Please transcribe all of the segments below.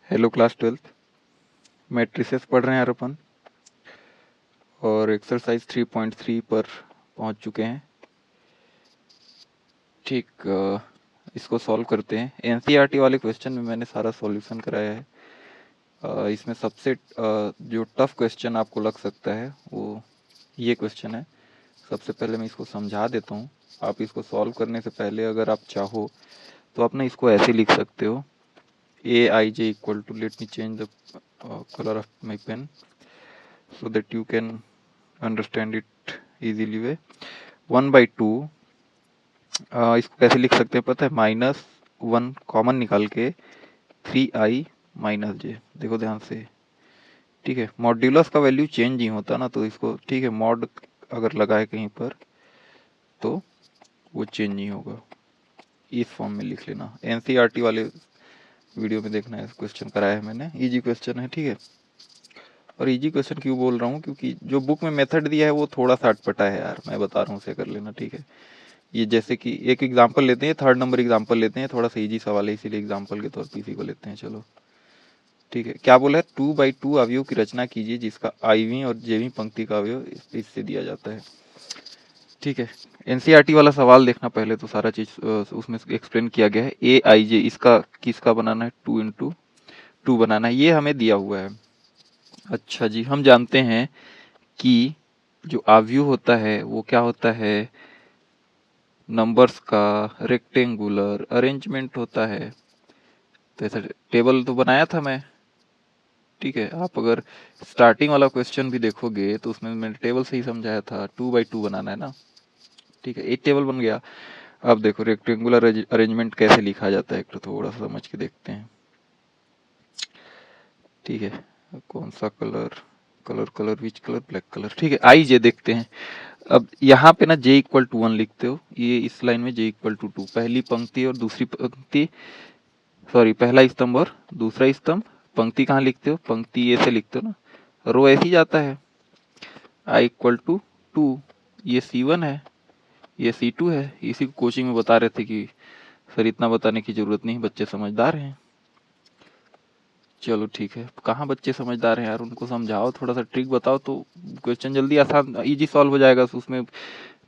Hello class 12th। Matrices पढ़ रहे हैं यार अपन, और एक्सरसाइज 3.3 पर पहुंच चुके हैं। ठीक, इसको सॉल्व करते हैं। एनसीईआरटी वाले क्वेश्चन में मैंने सारा सॉल्यूशन कराया है। इसमें सबसे जो टफ क्वेश्चन आपको लग सकता है वो ये क्वेश्चन है। सबसे पहले मैं इसको समझा देता हूँ। आप इसको सॉल्व करने से पहले अगर आप चाहो तो आप ना इसको ऐसे लिख सकते हो, A I J equal to, let me change the colour of my pen so that you can understand it easily way। 1/2, इसको कैसे लिख सकते हैं पता है? -1 कॉमन निकाल के 3i माइनस जे। देखो ध्यान से, ठीक है। मॉड्यूलस का वैल्यू चेंज नहीं होता ना, तो इसको ठीक है, मॉड अगर लगाए कहीं पर तो वो चेंज नहीं होगा। इस फॉर्म में लिख लेना। एनसीईआरटी वाले वीडियो में देखना है, क्वेश्चन कराया है मैंने, इजी क्वेश्चन है, ठीक है। और इजी क्वेश्चन क्यों बोल रहा हूँ? क्योंकि जो बुक में मेथड दिया है वो थोड़ा सा अटपटा है यार, मैं बता रहा हूँ, उसे कर लेना, ठीक है। ये जैसे कि एक एग्जांपल लेते हैं, 3rd नंबर एग्जांपल लेते हैं, थोड़ा सा इजी सवाल है इसीलिए एग्जांपल के तौर पर इसी को लेते हैं। चलो ठीक है। क्या बोला है? 2/2 अवयव की रचना कीजिए जिसका आईवीं और जेवीं पंक्ति का अवयव इससे दिया जाता है, ठीक है। एनसीईआरटी वाला सवाल देखना पहले, तो सारा चीज उसमें एक्सप्लेन किया गया है। ए आई जे इसका किसका बनाना है? 2 × 2 बनाना है, ये हमें दिया हुआ है। अच्छा जी, हम जानते हैं कि जो अवयव होता है वो क्या होता है? नंबर्स का रेक्टेंगुलर अरेंजमेंट होता है। तो ऐसा टेबल तो बनाया था मैं, ठीक है। आप अगर स्टार्टिंग वाला क्वेश्चन भी देखोगे तो उसमें मैंने टेबल से ही समझाया था, 2/2 बनाना है ना, ठीक है। एक टेबल बन गया। अब देखो रेक्टेंगुलर अरेंजमेंट कैसे लिखा जाता है, एक तो थोड़ा सा समझ के देखते हैं, ठीक है। कौन सा colour? Colour which colour? Black colour, ठीक है। आई जे देखते हैं। अब यहाँ पे ना j इक्वल टू 1 लिखते हो, ये इस लाइन में j इक्वल टू 2, पहली पंक्ति और दूसरी पंक्ति, सॉरी पहला स्तंभ और दूसरा स्तंभ। पंक्ति कहाँ लिखते हो? पंक्ति ए से लिखते हो ना, रो ऐसे ही जाता है। i इक्वल टू 2, ये C1 है, ये C2 है। इसी को कोचिंग में बता रहे थे कि सर इतना बताने की जरूरत नहीं, बच्चे समझदार हैं। चलो ठीक है, कहाँ बच्चे समझदार हैं यार, उनको समझाओ, थोड़ा सा ट्रिक बताओ तो क्वेश्चन जल्दी आसान इजी सॉल्व हो जाएगा। उसमें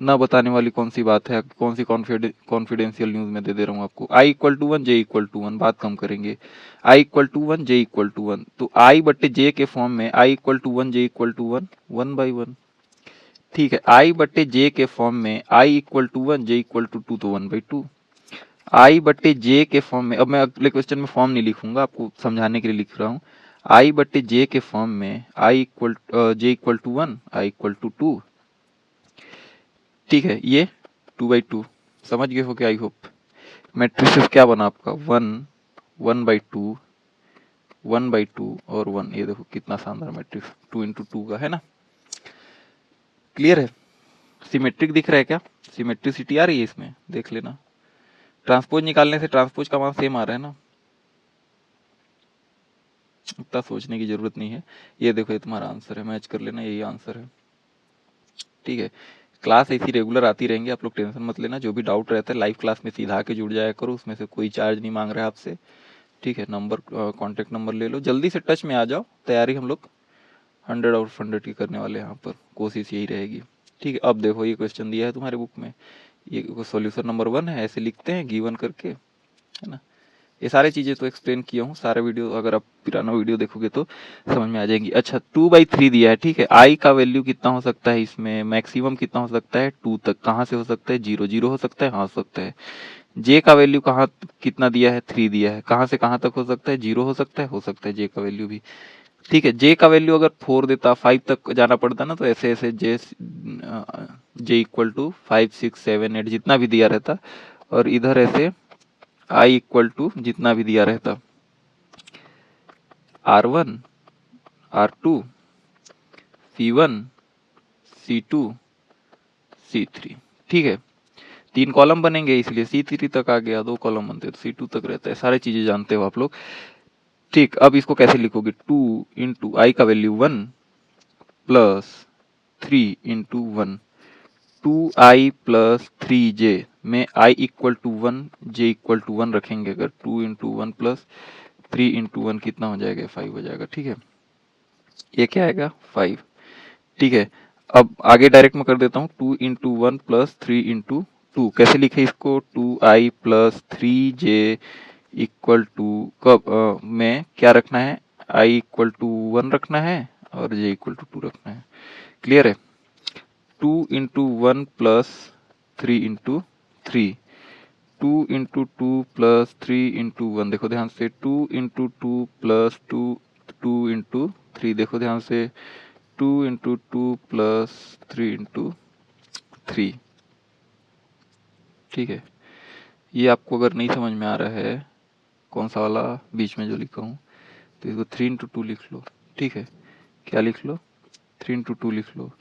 ना बताने वाली कौन सी बात है? कौन सी कॉन्फिडेंशियल न्यूज में दे दे रहा हूँ आपको। i equal to 1 j equal to 1, बात कम करेंगे। i equal to 1 j equal to 1, तो i बट्टे j के फॉर्म में i equal to 1 j equal to 1, 1/1, ठीक है। i बट्टे j के फॉर्म में i equal to 1 j equal to 2, तो 1/2। i बट्टे j के फॉर्म में, अब मैं अगले क्वेश्चन में फॉर्म नहीं लिखूंगा, आपको समझाने के लिए लिख रहा हूँ। i बट्टे j के फॉर्म में i equal j equal to 1, i equal to 2, ठीक है। ये 2/2 समझ गए हो क्या? I hope. मैट्रिसेस क्या बना आपका? 1, 1/2, 1/2 और 1। ये देखो कितना शानदार मैट्रिक्स, 2 × 2 का है ना। क्लियर है? सिमेट्रिक दिख रहा है क्या? सिमेट्रिसिटी आ रही है इसमें, देख लेना। ट्रांसपोज निकालने से ट्रांसपोज का मान सेम आ रहा है ना, इतना सोचने की जरूरत नहीं है। ये देखो ये तुम्हारा आंसर है, मैच कर लेना, यही आंसर है, ठीक है। क्लास ऐसी रेगुलर आती रहेंगी, आप लोग टेंशन मत लेना। जो भी डाउट रहता है लाइव क्लास में सीधा आके जुड़ जाया करो, उसमें से कोई चार्ज नहीं मांग रहा है आपसे, ठीक है। नंबर कांटेक्ट नंबर ले लो, जल्दी से टच में आ जाओ। तैयारी हम लोग 100 आउट ऑफ 100 की करने वाले हैं यहाँ पर, कोशिश यही रहेगी, ठीक है। अब देखो ये क्वेश्चन दिया है तुम्हारे बुक में, ये सॉल्यूशन नंबर 1 है, ऐसे लिखते हैं गिवन करके, है ना। ये सारी चीजें तो एक्सप्लेन किया हूँ, सारा वीडियो अगर आप पुराना वीडियो देखोगे तो समझ में आ जाएगी। अच्छा 2/3 दिया है, ठीक है। आई का वैल्यू कितना हो सकता है इसमें? मैक्सिमम कितना हो सकता है? 2 तक। कहाँ से हो सकता है? 0 0 हो सकता है, हाँ हो सकता है। जे का वैल्यू कहाँ कितना दिया है? 3 दिया है। कहाँ से कहाँ तक हो सकता है? 0 हो सकता है जे का वैल्यू भी, ठीक है। जे का वैल्यू अगर 4 देता, 5 तक जाना पड़ता ना, तो ऐसे ऐसे जे इक्वल टू 5 6 7 8 जितना भी दिया रहता, और इधर ऐसे आई इक्वल टू जितना भी दिया रहता, R1 R2 C1 C2 C3, ठीक है। 3 कॉलम बनेंगे इसलिए C3 तक आ गया, 2 कॉलम बनते तो C2 तक रहता है। सारी चीजें जानते हो आप लोग, ठीक। अब इसको कैसे लिखोगे? 2 × आई का value 1 plus 3 × 1, 2i plus 3j में i equal to 1 j equal to 1 रखेंगे अगर, 2 × 1 प्लस 3 इंटू 1 कितना हो जाएगा, 5 हो जाएगा। ठीक है, ये क्या आएगा, 5। ठीक है, अब आगे डायरेक्ट मैं कर देता हूँ, 2 इंटू 1 प्लस 3 इंटू 2। कैसे लिखे इसको, 2i plus 3j equal to, कब में क्या रखना है, i इक्वल टू 1 रखना है और j इक्वल टू 2 रखना है। क्लियर है, 2 into 1 plus 3 into 3, 2 into 2 plus 3 into 1, देखो ध्यान से, 2 इंटू 2 प्लस 2 इंटू 3, देखो ध्यान से, 2 इंटू 2 प्लस 3 इंटू 3। ठीक है, ये आपको अगर नहीं समझ में आ रहा है कौन सा वाला बीच में जो लिखा हूँ, तो इसको 3 इंटू 2 लिख लो। ठीक है, क्या लिख लो, 3 इंटू 2 लिख लो।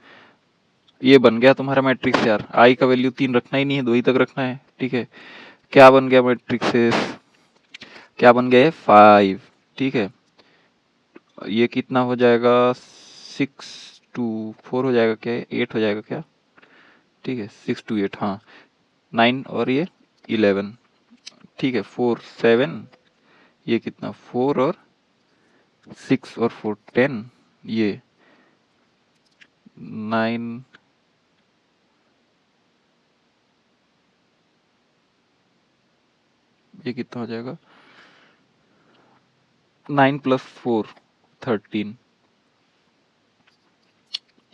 ये बन गया तुम्हारा मैट्रिक्स यार। आई का वैल्यू 3 रखना ही नहीं है, 2 ही तक रखना है। ठीक है, क्या बन गया मैट्रिक्सेस, क्या बन गया है, 5। ठीक है, ये कितना हो जाएगा, 6 to 4 हो जाएगा क्या, 8 हो जाएगा क्या। ठीक है, 6 to 8, हाँ 9 और ये 11। ठीक है, 4 7, ये कितना, 4 और 6 और 4 10, ये 9, ये कितना हो जाएगा, 9 प्लस 4 13।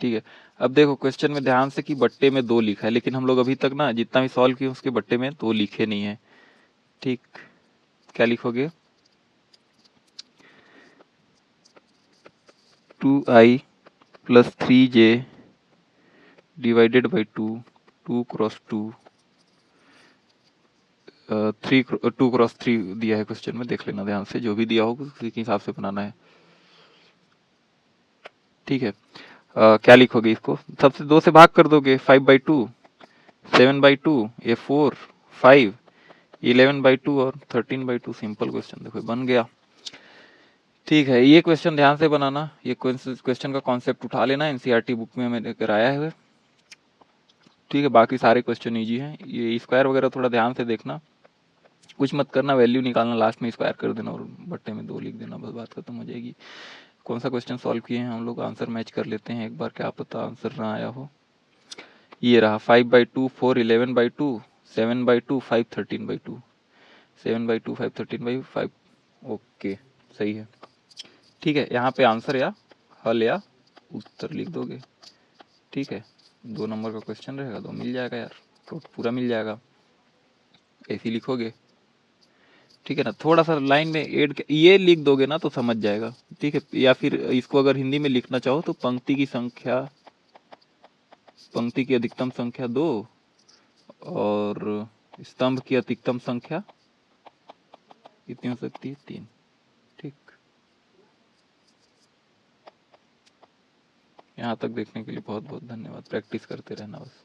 ठीक है, अब देखो क्वेश्चन में ध्यान से कि बट्टे में 2 लिखा है, लेकिन हम लोग अभी तक ना जितना भी सॉल्व किए उसके बट्टे में 2 लिखे नहीं है। ठीक, क्या लिखोगे, 2i plus 3j divided by 2, 2 cross 2, 2 cross 3 दिया है क्वेश्चन में, देख लेना ध्यान से, जो भी दिया होगा उसी के हिसाब से बनाना है। ठीक है, क्या लिखोगे इसको, सबसे 2 से भाग कर दोगे, 5/2, 7/2, ये 4 5, 11/2 और 13/2, सिंपल क्वेश्चन, देखो बन गया। ठीक है, ये क्वेश्चन ध्यान से बनाना, ये क्वेश्चन का कॉन्सेप्ट उठा लेना, एनसीईआरटी बुक में मैंने कराया है। ठीक है, बाकी सारे क्वेश्चन इजी हैं, ये स्क्वायर वगैरह थोड़ा ध्यान से देखना, कुछ मत करना, वैल्यू निकालना, लास्ट में स्क्वायर कर देना और बट्टे में 2 लिख देना, बस बात खत्म हो जाएगी। कौन सा क्वेश्चन सॉल्व किए हैं हम लोग, आंसर मैच कर लेते हैं एक बार, क्या पता आंसर ना आया हो। ये रहा 5/2, 4 11/2, 7/2, 5 13/2, 7/2 5 13/5। ओके, सही है। ठीक है, यहाँ पे आंसर या हल या उत्तर लिख दोगे। ठीक है, 2 नंबर का क्वेश्चन रहेगा, 2 मिल जाएगा यार, तो पूरा मिल जाएगा, ऐसे ही लिखोगे। ठीक है ना, थोड़ा सा लाइन में ऐड ये लिख दोगे ना तो समझ जाएगा। ठीक है, या फिर इसको अगर हिंदी में लिखना चाहो तो पंक्ति की संख्या, पंक्ति की अधिकतम संख्या 2 और स्तंभ की अधिकतम संख्या कितनी हो सकती है, 3। ठीक, यहाँ तक देखने के लिए बहुत बहुत धन्यवाद, प्रैक्टिस करते रहना बस।